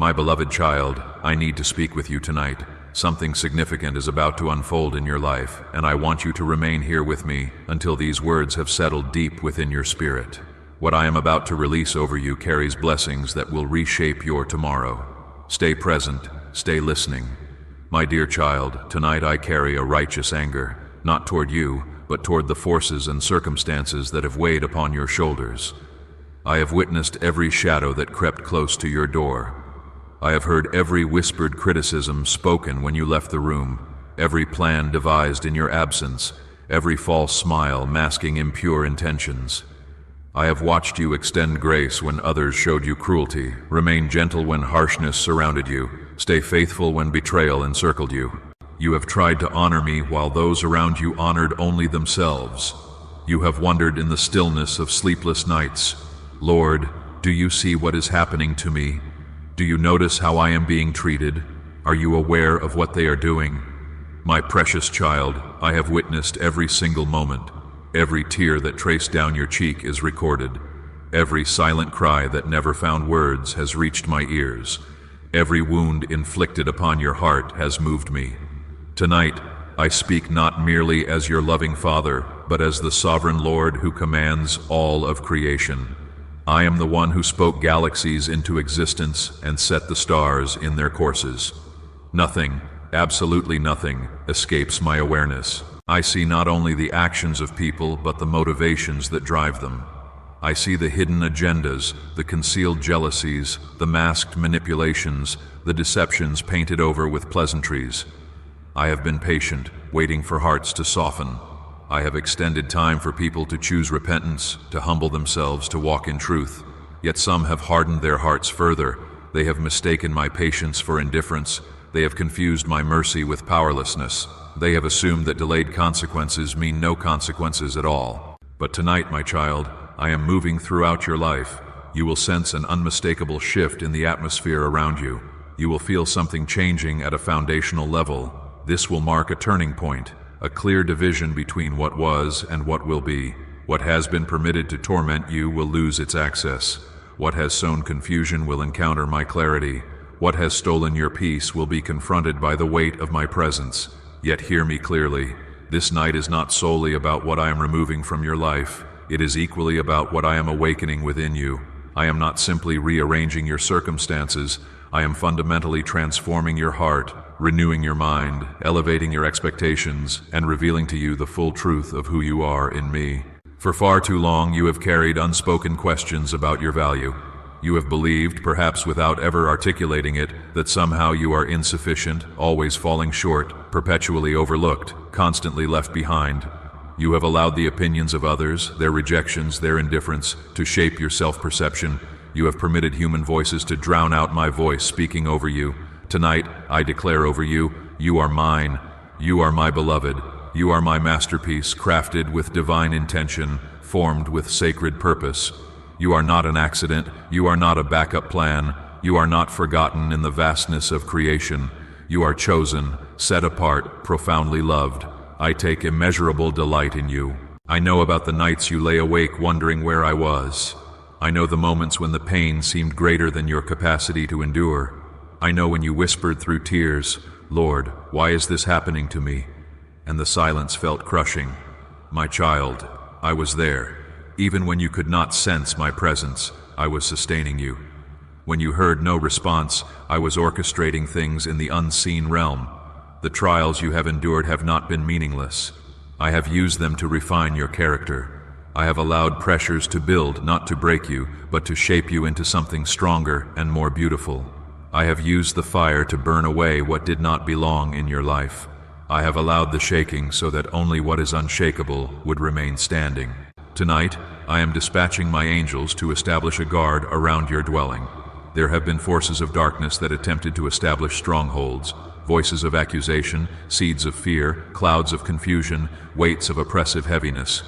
My beloved child, I need to speak with you tonight. Something significant is about to unfold in your life, and I want you to remain here with me until these words have settled deep within your spirit. What I am about to release over you carries blessings that will reshape your tomorrow. Stay present, stay listening. My dear child, tonight I carry a righteous anger, not toward you, but toward the forces and circumstances that have weighed upon your shoulders. I have witnessed every shadow that crept close to your door. I have heard every whispered criticism spoken when you left the room, every plan devised in your absence, every false smile masking impure intentions. I have watched you extend grace when others showed you cruelty, remain gentle when harshness surrounded you, stay faithful when betrayal encircled you. You have tried to honor me while those around you honored only themselves. You have wondered in the stillness of sleepless nights, Lord, do you see what is happening to me? Do you notice how I am being treated? Are you aware of what they are doing? My precious child, I have witnessed every single moment. Every tear that traced down your cheek is recorded. Every silent cry that never found words has reached my ears. Every wound inflicted upon your heart has moved me. Tonight, I speak not merely as your loving Father, but as the sovereign Lord who commands all of creation. I am the one who spoke galaxies into existence and set the stars in their courses. Nothing, absolutely nothing, escapes my awareness. I see not only the actions of people, but the motivations that drive them. I see the hidden agendas, the concealed jealousies, the masked manipulations, the deceptions painted over with pleasantries. I have been patient, waiting for hearts to soften. I have extended time for people to choose repentance, to humble themselves, to walk in truth. Yet some have hardened their hearts further. They have mistaken my patience for indifference. They have confused my mercy with powerlessness. They have assumed that delayed consequences mean no consequences at all. But tonight, my child, I am moving throughout your life. You will sense an unmistakable shift in the atmosphere around you. You will feel something changing at a foundational level. This will mark a turning point. A clear division between what was and what will be. What has been permitted to torment you will lose its access. What has sown confusion will encounter my clarity. What has stolen your peace will be confronted by the weight of my presence. Yet hear me clearly. This night is not solely about what I am removing from your life. It is equally about what I am awakening within you. I am not simply rearranging your circumstances. I am fundamentally transforming your heart, renewing your mind, elevating your expectations, and revealing to you the full truth of who you are in me. For far too long, you have carried unspoken questions about your value. You have believed, perhaps without ever articulating it, that somehow you are insufficient, always falling short, perpetually overlooked, constantly left behind. You have allowed the opinions of others, their rejections, their indifference, to shape your self-perception. You have permitted human voices to drown out my voice speaking over you. Tonight, I declare over you, you are mine. You are my beloved. You are my masterpiece, crafted with divine intention, formed with sacred purpose. You are not an accident. You are not a backup plan. You are not forgotten in the vastness of creation. You are chosen, set apart, profoundly loved. I take immeasurable delight in you. I know about the nights you lay awake wondering where I was. I know the moments when the pain seemed greater than your capacity to endure. I know when you whispered through tears, Lord, why is this happening to me? And the silence felt crushing. My child, I was there. Even when you could not sense my presence, I was sustaining you. When you heard no response, I was orchestrating things in the unseen realm. The trials you have endured have not been meaningless. I have used them to refine your character. I have allowed pressures to build, not to break you, but to shape you into something stronger and more beautiful. I have used the fire to burn away what did not belong in your life. I have allowed the shaking so that only what is unshakable would remain standing. Tonight, I am dispatching my angels to establish a guard around your dwelling. There have been forces of darkness that attempted to establish strongholds, voices of accusation, seeds of fear, clouds of confusion, weights of oppressive heaviness.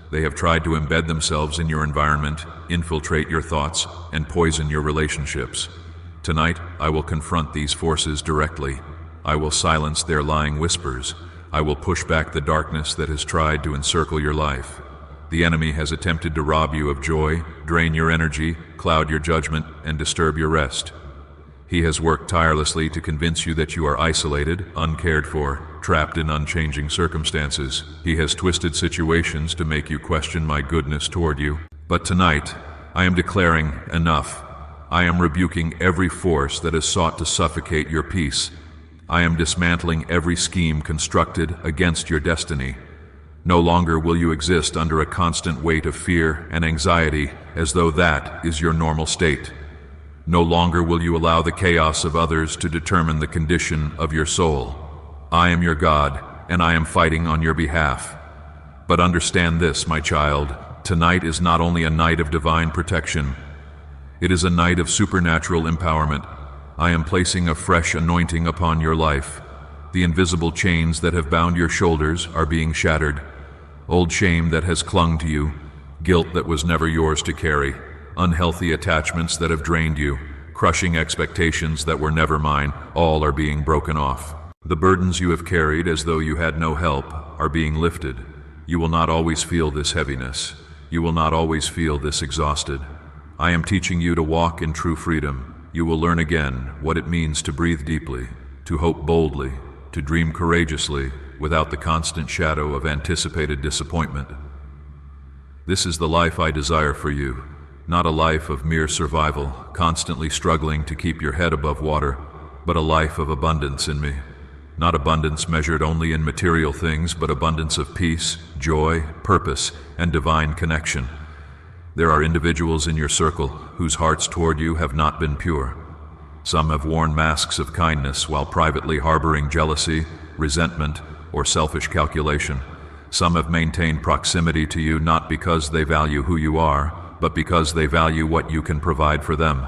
They have tried to embed themselves in your environment, infiltrate your thoughts, and poison your relationships. Tonight, I will confront these forces directly. I will silence their lying whispers. I will push back the darkness that has tried to encircle your life. The enemy has attempted to rob you of joy, drain your energy, cloud your judgment, and disturb your rest. He has worked tirelessly to convince you that you are isolated, uncared for, trapped in unchanging circumstances. He has twisted situations to make you question my goodness toward you. But tonight, I am declaring enough. I am rebuking every force that has sought to suffocate your peace. I am dismantling every scheme constructed against your destiny. No longer will you exist under a constant weight of fear and anxiety as though that is your normal state. No longer will you allow the chaos of others to determine the condition of your soul. I am your God, and I am fighting on your behalf. But understand this, my child, tonight is not only a night of divine protection, it is a night of supernatural empowerment. I am placing a fresh anointing upon your life. The invisible chains that have bound your shoulders are being shattered. Old shame that has clung to you, guilt that was never yours to carry, unhealthy attachments that have drained you, crushing expectations that were never mine, all are being broken off. The burdens you have carried as though you had no help are being lifted. You will not always feel this heaviness. You will not always feel this exhausted. I am teaching you to walk in true freedom. You will learn again what it means to breathe deeply, to hope boldly, to dream courageously without the constant shadow of anticipated disappointment. This is the life I desire for you. Not a life of mere survival, constantly struggling to keep your head above water, but a life of abundance in me. Not abundance measured only in material things, but abundance of peace, joy, purpose, and divine connection. There are individuals in your circle whose hearts toward you have not been pure. Some have worn masks of kindness while privately harboring jealousy, resentment, or selfish calculation. Some have maintained proximity to you not because they value who you are, but because they value what you can provide for them.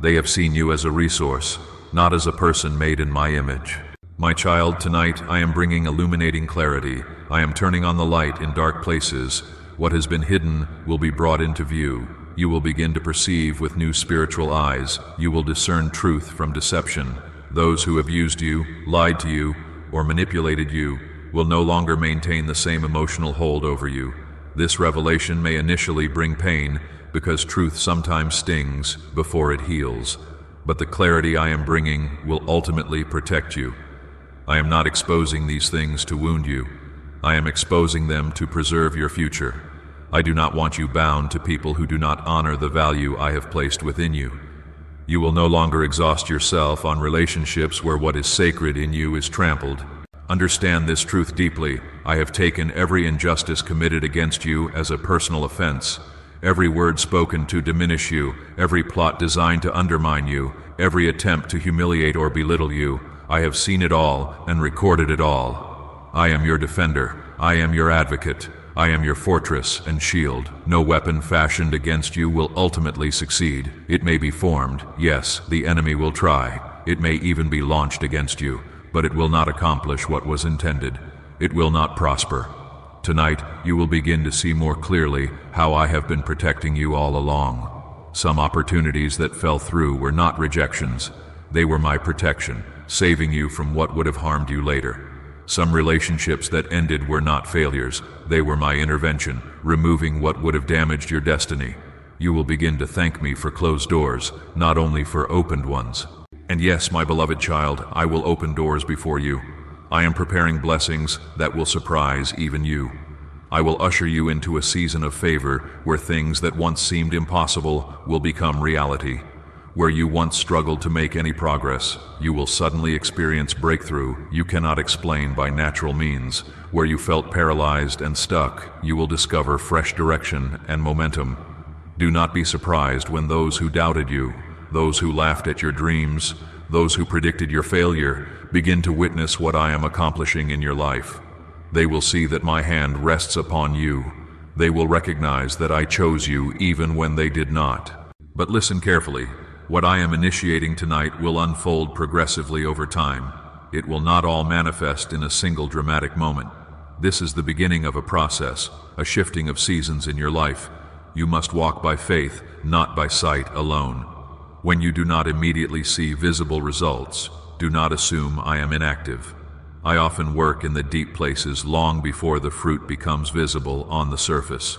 They have seen you as a resource, not as a person made in my image. My child, tonight I am bringing illuminating clarity. I am turning on the light in dark places. What has been hidden will be brought into view. You will begin to perceive with new spiritual eyes. You will discern truth from deception. Those who have used you, lied to you, or manipulated you will no longer maintain the same emotional hold over you. This revelation may initially bring pain because truth sometimes stings before it heals. But the clarity I am bringing will ultimately protect you. I am not exposing these things to wound you. I am exposing them to preserve your future. I do not want you bound to people who do not honor the value I have placed within you. You will no longer exhaust yourself on relationships where what is sacred in you is trampled. Understand this truth deeply. I have taken every injustice committed against you as a personal offense. Every word spoken to diminish you, every plot designed to undermine you, every attempt to humiliate or belittle you. I have seen it all and recorded it all. I am your defender. I am your advocate. I am your fortress and shield. No weapon fashioned against you will ultimately succeed. It may be formed. Yes, the enemy will try. It may even be launched against you. But it will not accomplish what was intended. It will not prosper. Tonight, you will begin to see more clearly how I have been protecting you all along. Some opportunities that fell through were not rejections. They were my protection, saving you from what would have harmed you later. Some relationships that ended were not failures. They were my intervention, removing what would have damaged your destiny. You will begin to thank me for closed doors, not only for opened ones. And yes, my beloved child, I will open doors before you. I am preparing blessings that will surprise even you. I will usher you into a season of favor where things that once seemed impossible will become reality. Where you once struggled to make any progress, you will suddenly experience breakthrough you cannot explain by natural means. Where you felt paralyzed and stuck, you will discover fresh direction and momentum. Do not be surprised when those who doubted you, those who laughed at your dreams, those who predicted your failure, begin to witness what I am accomplishing in your life. They will see that my hand rests upon you. They will recognize that I chose you even when they did not. But listen carefully. What I am initiating tonight will unfold progressively over time. It will not all manifest in a single dramatic moment. This is the beginning of a process, a shifting of seasons in your life. You must walk by faith, not by sight alone. When you do not immediately see visible results, do not assume I am inactive. I often work in the deep places long before the fruit becomes visible on the surface.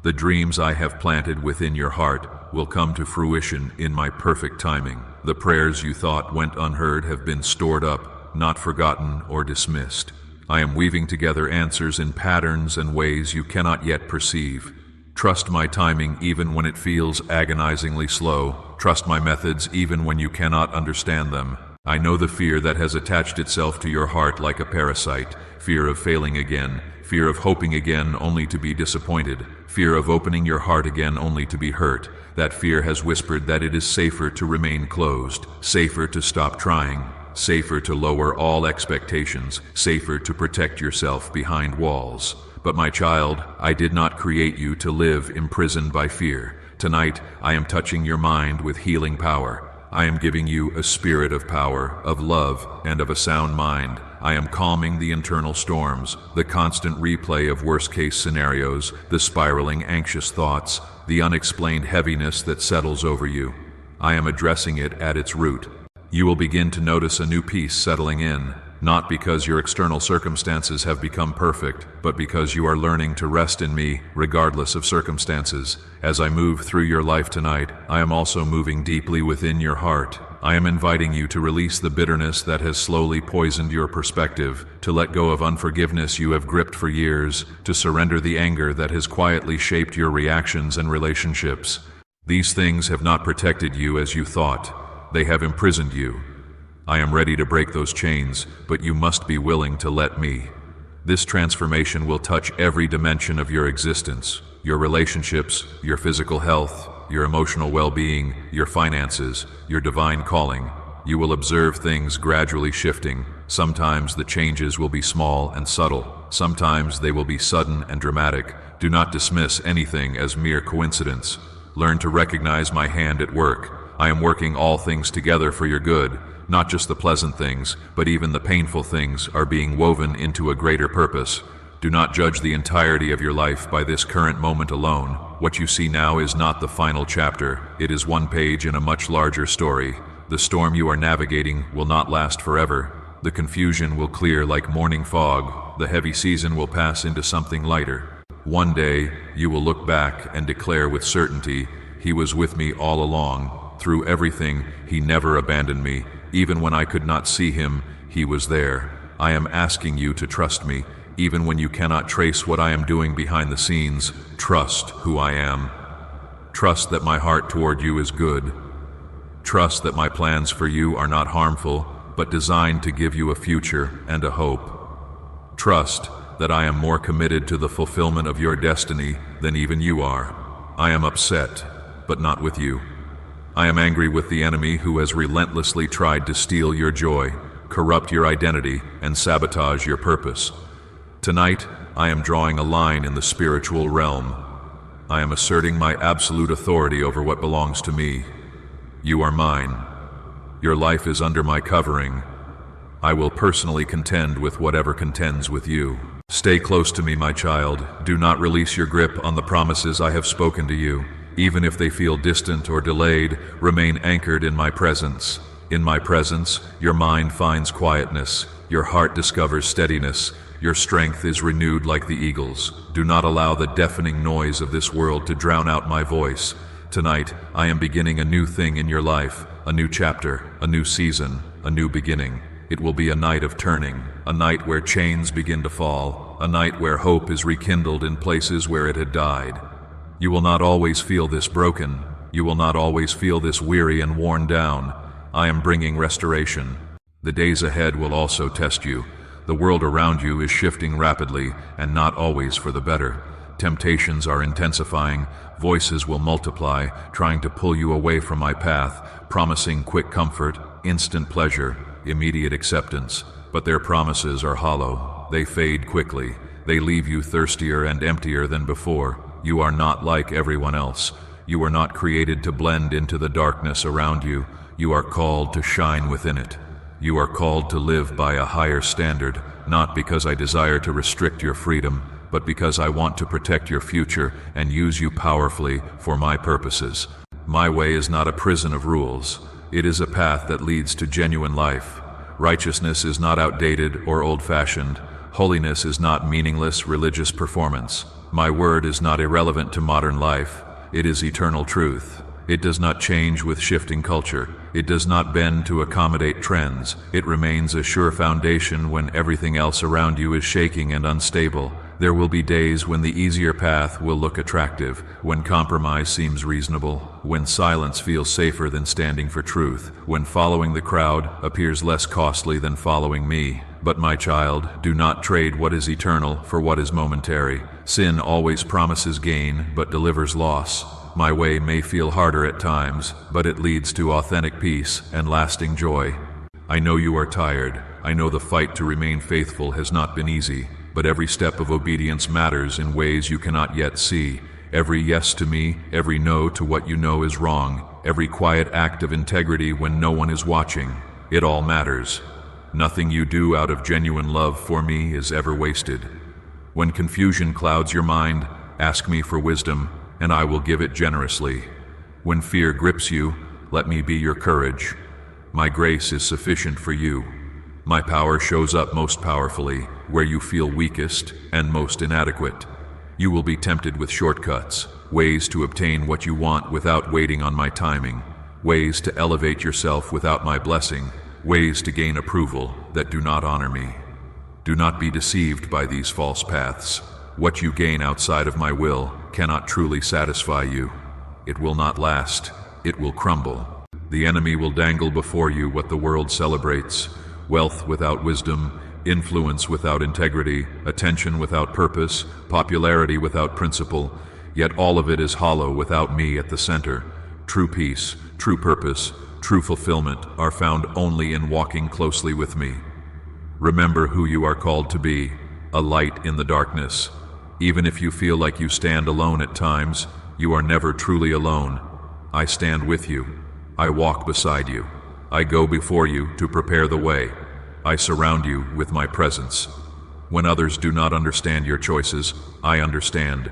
The dreams I have planted within your heart will come to fruition in my perfect timing. The prayers you thought went unheard have been stored up, not forgotten or dismissed. I am weaving together answers in patterns and ways you cannot yet perceive. Trust my timing even when it feels agonizingly slow. Trust my methods even when you cannot understand them. I know the fear that has attached itself to your heart like a parasite. Fear of failing again. Fear of hoping again only to be disappointed. Fear of opening your heart again only to be hurt. That fear has whispered that it is safer to remain closed, safer to stop trying, safer to lower all expectations, safer to protect yourself behind walls. But my child, I did not create you to live imprisoned by fear. Tonight, I am touching your mind with healing power. I am giving you a spirit of power, of love, and of a sound mind. I am calming the internal storms, the constant replay of worst-case scenarios, the spiraling anxious thoughts, the unexplained heaviness that settles over you. I am addressing it at its root. You will begin to notice a new peace settling in, not because your external circumstances have become perfect, but because you are learning to rest in me, regardless of circumstances. As I move through your life tonight, I am also moving deeply within your heart. I am inviting you to release the bitterness that has slowly poisoned your perspective, to let go of unforgiveness you have gripped for years, to surrender the anger that has quietly shaped your reactions and relationships. These things have not protected you as you thought. They have imprisoned you. I am ready to break those chains, but you must be willing to let me. This transformation will touch every dimension of your existence, your relationships, your physical health, your emotional well-being, your finances, your divine calling. You will observe things gradually shifting. Sometimes the changes will be small and subtle. Sometimes they will be sudden and dramatic. Do not dismiss anything as mere coincidence. Learn to recognize my hand at work. I am working all things together for your good. Not just the pleasant things, but even the painful things are being woven into a greater purpose. Do not judge the entirety of your life by this current moment alone. What you see now is not the final chapter. It is one page in a much larger story. The storm you are navigating will not last forever. The confusion will clear like morning fog. The heavy season will pass into something lighter. One day, you will look back and declare with certainty, "He was with me all along. Through everything, He never abandoned me. Even when I could not see Him, He was there." I am asking you to trust me, even when you cannot trace what I am doing behind the scenes. Trust who I am. Trust that my heart toward you is good. Trust that my plans for you are not harmful, but designed to give you a future and a hope. Trust that I am more committed to the fulfillment of your destiny than even you are. I am upset, but not with you. I am angry with the enemy who has relentlessly tried to steal your joy, corrupt your identity, and sabotage your purpose. Tonight, I am drawing a line in the spiritual realm. I am asserting my absolute authority over what belongs to me. You are mine. Your life is under my covering. I will personally contend with whatever contends with you. Stay close to me, my child. Do not release your grip on the promises I have spoken to you. Even if they feel distant or delayed, remain anchored in my presence. In my presence, your mind finds quietness, your heart discovers steadiness, your strength is renewed like the eagle's. Do not allow the deafening noise of this world to drown out my voice. Tonight, I am beginning a new thing in your life, a new chapter, a new season, a new beginning. It will be a night of turning, a night where chains begin to fall, a night where hope is rekindled in places where it had died. You will not always feel this broken. You will not always feel this weary and worn down. I am bringing restoration. The days ahead will also test you. The world around you is shifting rapidly, and not always for the better. Temptations are intensifying. Voices will multiply, trying to pull you away from my path, promising quick comfort, instant pleasure, immediate acceptance. But their promises are hollow. They fade quickly. They leave you thirstier and emptier than before. You are not like everyone else. You were not created to blend into the darkness around you. You are called to shine within it. You are called to live by a higher standard, not because I desire to restrict your freedom, but because I want to protect your future and use you powerfully for my purposes. My way is not a prison of rules. It is a path that leads to genuine life. Righteousness is not outdated or old-fashioned. Holiness is not meaningless religious performance. My word is not irrelevant to modern life. It is eternal truth. It does not change with shifting culture. It does not bend to accommodate trends. It remains a sure foundation when everything else around you is shaking and unstable. There will be days when the easier path will look attractive, when compromise seems reasonable, when silence feels safer than standing for truth, when following the crowd appears less costly than following me. But my child, do not trade what is eternal for what is momentary. Sin always promises gain, but delivers loss. My way may feel harder at times, but it leads to authentic peace and lasting joy. I know you are tired. I know the fight to remain faithful has not been easy, but every step of obedience matters in ways you cannot yet see. Every yes to me, every no to what you know is wrong, every quiet act of integrity when no one is watching, it all matters. Nothing you do out of genuine love for me is ever wasted. When confusion clouds your mind, ask me for wisdom, and I will give it generously. When fear grips you, let me be your courage. My grace is sufficient for you. My power shows up most powerfully where you feel weakest and most inadequate. You will be tempted with shortcuts, ways to obtain what you want without waiting on my timing, ways to elevate yourself without my blessing, ways to gain approval that do not honor me. Do not be deceived by these false paths. What you gain outside of my will cannot truly satisfy you. It will not last. It will crumble. The enemy will dangle before you what the world celebrates: wealth without wisdom, influence without integrity, attention without purpose, popularity without principle. Yet all of it is hollow without me at the center. True peace, true purpose, true fulfillment are found only in walking closely with me. Remember who you are called to be, a light in the darkness. Even if you feel like you stand alone at times, you are never truly alone. I stand with you. I walk beside you. I go before you to prepare the way. I surround you with my presence. When others do not understand your choices, I understand.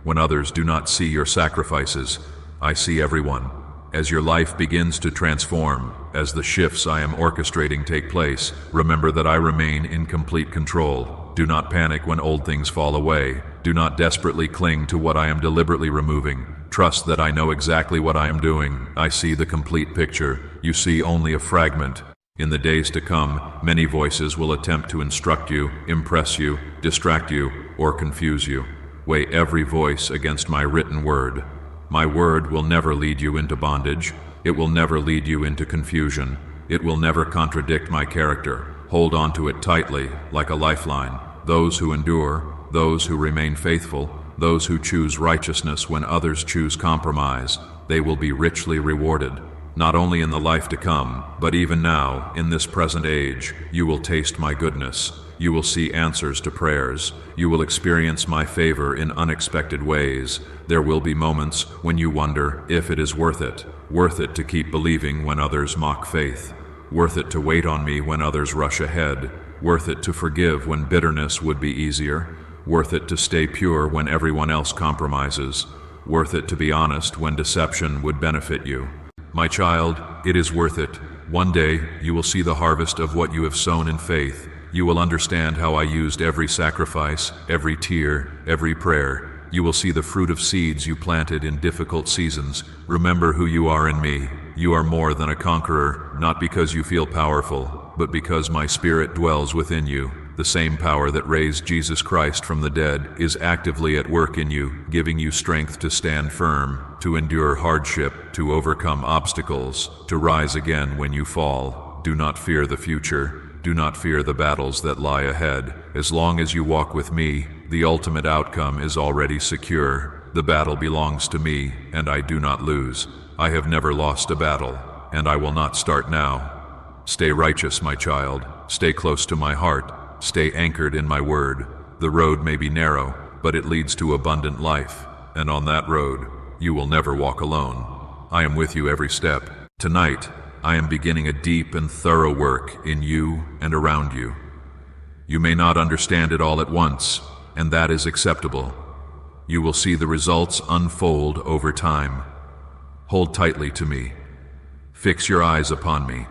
When others do not see your sacrifices, I see everyone. As your life begins to transform, as the shifts I am orchestrating take place, remember that I remain in complete control. Do not panic when old things fall away. Do not desperately cling to what I am deliberately removing. Trust that I know exactly what I am doing. I see the complete picture. You see only a fragment. In the days to come, many voices will attempt to instruct you, impress you, distract you, or confuse you. Weigh every voice against my written word. My word will never lead you into bondage. It will never lead you into confusion. It will never contradict my character. Hold on to it tightly, like a lifeline. Those who endure, those who remain faithful, those who choose righteousness when others choose compromise, they will be richly rewarded. Not only in the life to come, but even now, in this present age, you will taste my goodness. You will see answers to prayers. You will experience my favor in unexpected ways. There will be moments when you wonder if it is worth it to keep believing when others mock faith, worth it to wait on me when others rush ahead, worth it to forgive when bitterness would be easier, worth it to stay pure when everyone else compromises, worth it to be honest when deception would benefit you. My child, it is worth it. One day, you will see the harvest of what you have sown in faith. You will understand how I used every sacrifice, every tear, every prayer. You will see the fruit of seeds you planted in difficult seasons. Remember who you are in me. You are more than a conqueror, not because you feel powerful, but because my Spirit dwells within you. The same power that raised Jesus Christ from the dead is actively at work in you, giving you strength to stand firm, to endure hardship, to overcome obstacles, to rise again when you fall. Do not fear the future. Do not fear the battles that lie ahead. As long as you walk with me, the ultimate outcome is already secure. The battle belongs to me, and I do not lose. I have never lost a battle, and I will not start now. Stay righteous, my child. Stay close to my heart. Stay anchored in my word. The road may be narrow, but it leads to abundant life, and on that road, you will never walk alone. I am with you every step. Tonight, I am beginning a deep and thorough work in you and around you. You may not understand it all at once, and that is acceptable. You will see the results unfold over time. Hold tightly to me. Fix your eyes upon me.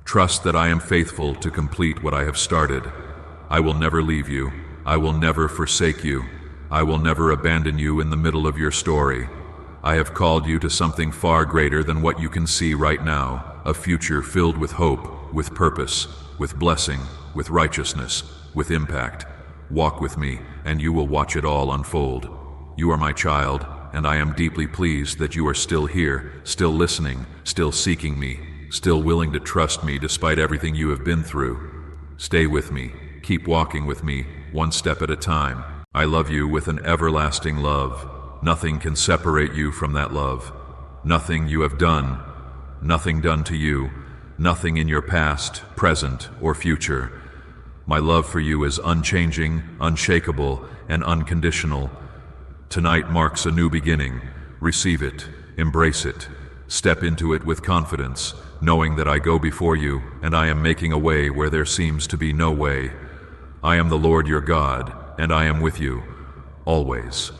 Trust that I am faithful to complete what I have started. I will never leave you. I will never forsake you. I will never abandon you in the middle of your story. I have called you to something far greater than what you can see right now, a future filled with hope, with purpose, with blessing, with righteousness, with impact. Walk with me, and you will watch it all unfold. You are my child, and I am deeply pleased that you are still here, still listening, still seeking me, still willing to trust me despite everything you have been through. Stay with me, keep walking with me, one step at a time. I love you with an everlasting love. Nothing can separate you from that love. Nothing you have done, nothing done to you, nothing in your past, present, or future. My love for you is unchanging, unshakable, and unconditional. Tonight marks a new beginning. Receive it, embrace it, step into it with confidence, knowing that I go before you, and I am making a way where there seems to be no way. I am the Lord your God, and I am with you, always.